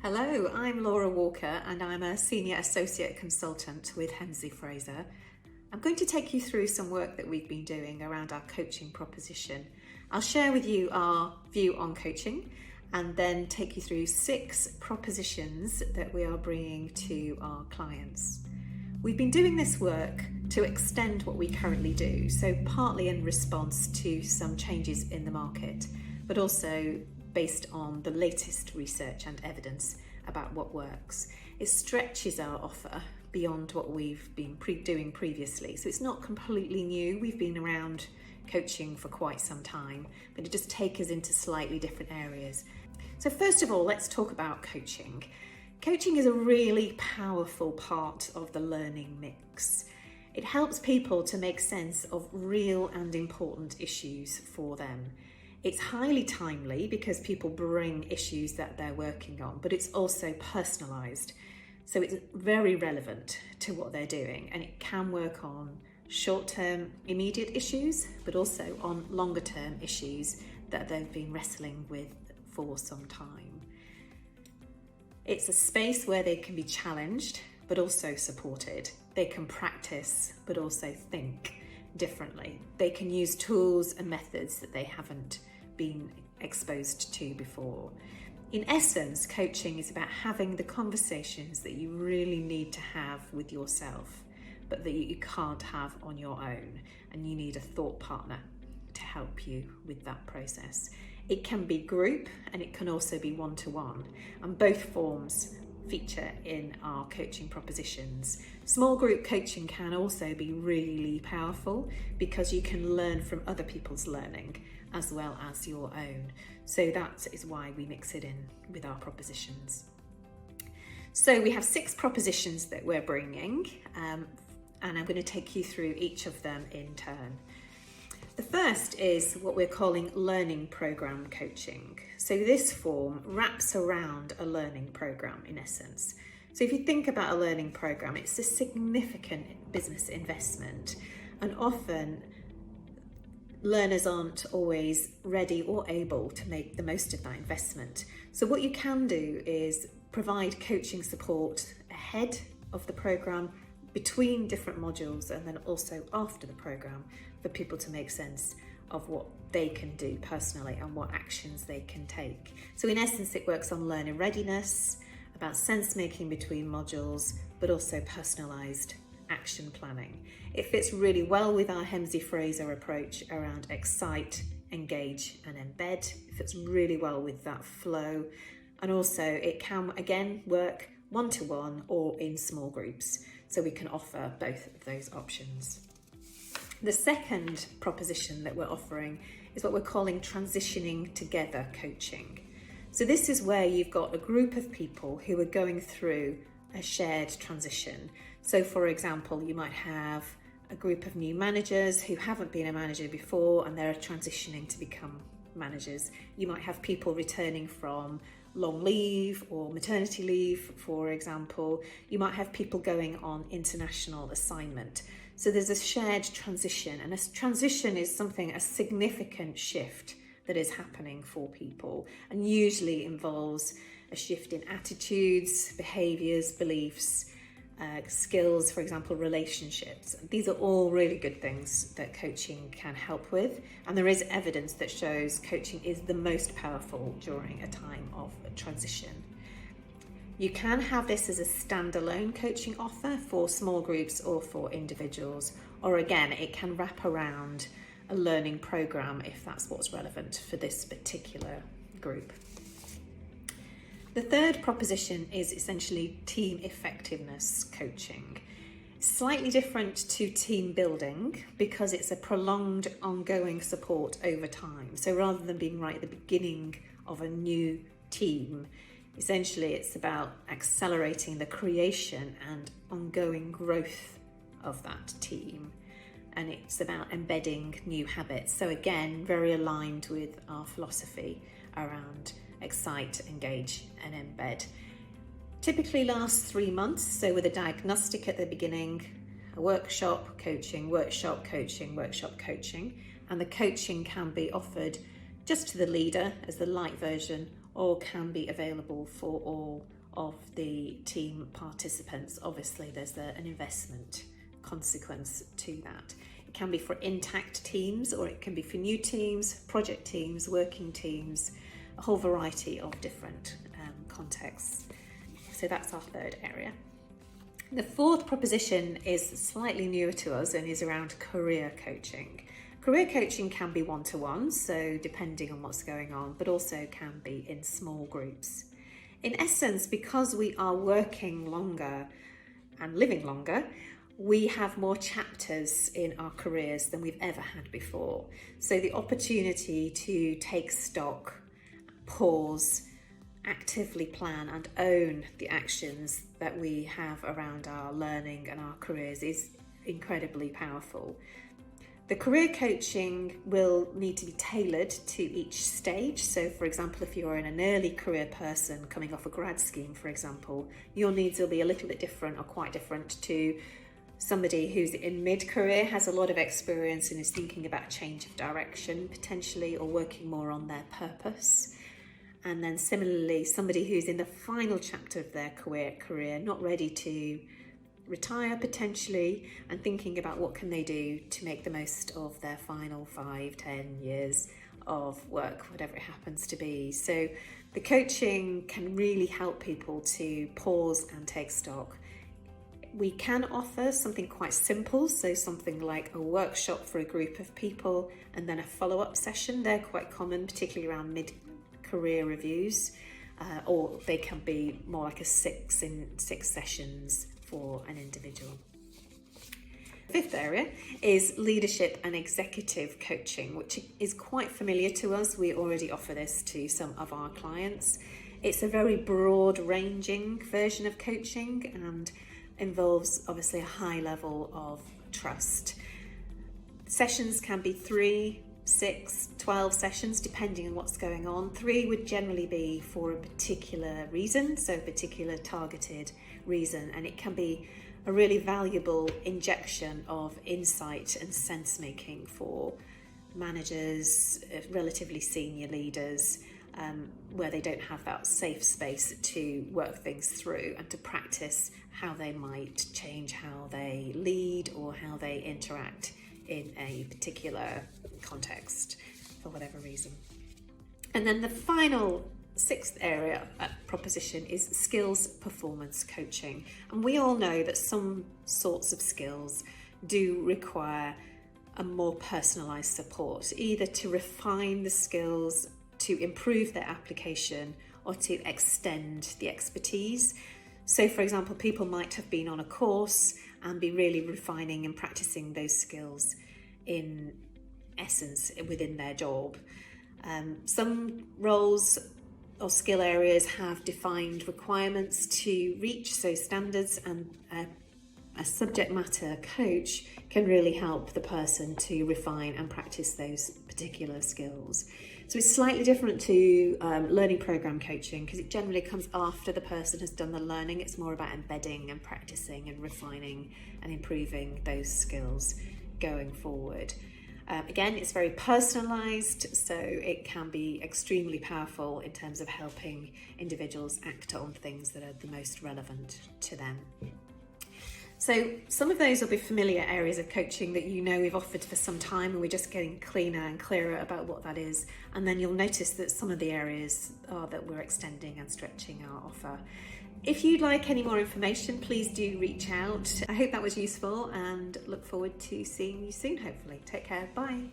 Hello, I'm Laura Walker and I'm a Senior Associate Consultant with Hemsley Fraser. I'm going to take you through some work that we've been doing around our coaching proposition. I'll share with you our view on coaching and then take you through 6 propositions that we are bringing to our clients. We've been doing this work to extend what we currently do, so partly in response to some changes in the market, but also based on the latest research and evidence about what works. It stretches our offer beyond what we've been doing previously. So it's not completely new. We've been around coaching for quite some time, but it just takes us into slightly different areas. So first of all, let's talk about coaching. Coaching is a really powerful part of the learning mix. It helps people to make sense of real and important issues for them. It's highly timely because people bring issues that they're working on, but it's also personalised. So it's very relevant to what they're doing, and it can work on short-term immediate issues, but also on longer-term issues that they've been wrestling with for some time. It's a space where they can be challenged, but also supported. They can practice, but also think differently. They can use tools and methods that they haven't been exposed to before. In essence, coaching is about having the conversations that you really need to have with yourself, but that you can't have on your own, and you need a thought partner to help you with that process. It can be group and it can also be one-to-one, and both forms feature in our coaching propositions. Small group coaching can also be really powerful because you can learn from other people's learning as well as your own. So that is why we mix it in with our propositions. So we have 6 propositions that we're bringing, and I'm going to take you through each of them in turn. The first is what we're calling learning program coaching. So this form wraps around a learning program in essence. So if you think about a learning program, it's a significant business investment, and often learners aren't always ready or able to make the most of that investment. So what you can do is provide coaching support ahead of the program, between different modules, and then also after the program for people to make sense of what they can do personally and what actions they can take. So in essence, it works on learner readiness, about sense making between modules, but also personalised action planning. It fits really well with our Hemsley Fraser approach around excite, engage and embed. It fits really well with that flow, and also it can again work one-to-one or in small groups, so we can offer both of those options. The second proposition that we're offering is what we're calling transitioning together coaching. So this is where you've got a group of people who are going through a shared transition. So for example, you might have a group of new managers who haven't been a manager before and they're transitioning to become managers. You might have people returning from long leave or maternity leave, for example. You might have people going on international assignment. So there's a shared transition, and a transition is a significant shift that is happening for people, and usually involves a shift in attitudes, behaviours, beliefs, skills, for example, relationships. These are all really good things that coaching can help with, and there is evidence that shows coaching is the most powerful during a time of transition. You can have this as a standalone coaching offer for small groups or for individuals, or again, it can wrap around a learning program if that's what's relevant for this particular group. The third proposition is essentially team effectiveness coaching. Slightly different to team building because it's a prolonged ongoing support over time. So rather than being right at the beginning of a new team, essentially it's about accelerating the creation and ongoing growth of that team. And it's about embedding new habits. So again, very aligned with our philosophy around excite, engage and embed. Typically lasts 3 months, so with a diagnostic at the beginning, a workshop coaching, workshop coaching, workshop coaching, and the coaching can be offered just to the leader as the light version, or can be available for all of the team participants. Obviously there's an investment consequence to that. It can be for intact teams, or it can be for new teams, project teams, working teams, a whole variety of different contexts. So that's our third area. The fourth proposition is slightly newer to us and is around career coaching. Career coaching can be one-to-one, so depending on what's going on, but also can be in small groups. In essence, because we are working longer and living longer, we have more chapters in our careers than we've ever had before. So the opportunity to take stock, pause, actively plan and own the actions that we have around our learning and our careers is incredibly powerful. The career coaching will need to be tailored to each stage. So for example, if you're an early career person coming off a grad scheme, for example, your needs will be a little bit different or quite different to somebody who's in mid-career, has a lot of experience and is thinking about a change of direction potentially, or working more on their purpose. And then similarly, somebody who's in the final chapter of their career, not ready to retire potentially, and thinking about what can they do to make the most of their final 5-10 years of work, whatever it happens to be. So the coaching can really help people to pause and take stock. We can offer something quite simple, so something like a workshop for a group of people and then a follow-up session. They're quite common, particularly around mid-career reviews, or they can be more like a 6 sessions for an individual. The fifth area is leadership and executive coaching, which is quite familiar to us. We already offer this to some of our clients. It's a very broad-ranging version of coaching and involves obviously a high level of trust. Sessions can be 3, 6, 12 sessions depending on what's going on. 3 would generally be for a particular reason, so a particular targeted reason, and it can be a really valuable injection of insight and sense making for managers, relatively senior leaders, where they don't have that safe space to work things through and to practice how they might change how they lead or how they interact in a particular context for whatever reason. And then the final 6th area proposition is skills performance coaching. And we all know that some sorts of skills do require a more personalised support, either to refine the skills, to improve their application, or to extend the expertise. So for example, people might have been on a course and be really refining and practicing those skills in essence within their job. Some roles or skill areas have defined requirements to reach, so standards, and a subject matter coach can really help the person to refine and practice those particular skills. So it's slightly different to learning program coaching, because it generally comes after the person has done the learning. It's more about embedding and practicing and refining and improving those skills going forward. Again, it's very personalised, so it can be extremely powerful in terms of helping individuals act on things that are the most relevant to them. So some of those will be familiar areas of coaching that you know we've offered for some time, and we're just getting cleaner and clearer about what that is. And then you'll notice that some of the areas are that we're extending and stretching our offer. If you'd like any more information, please do reach out. I hope that was useful and look forward to seeing you soon, hopefully. Take care. Bye.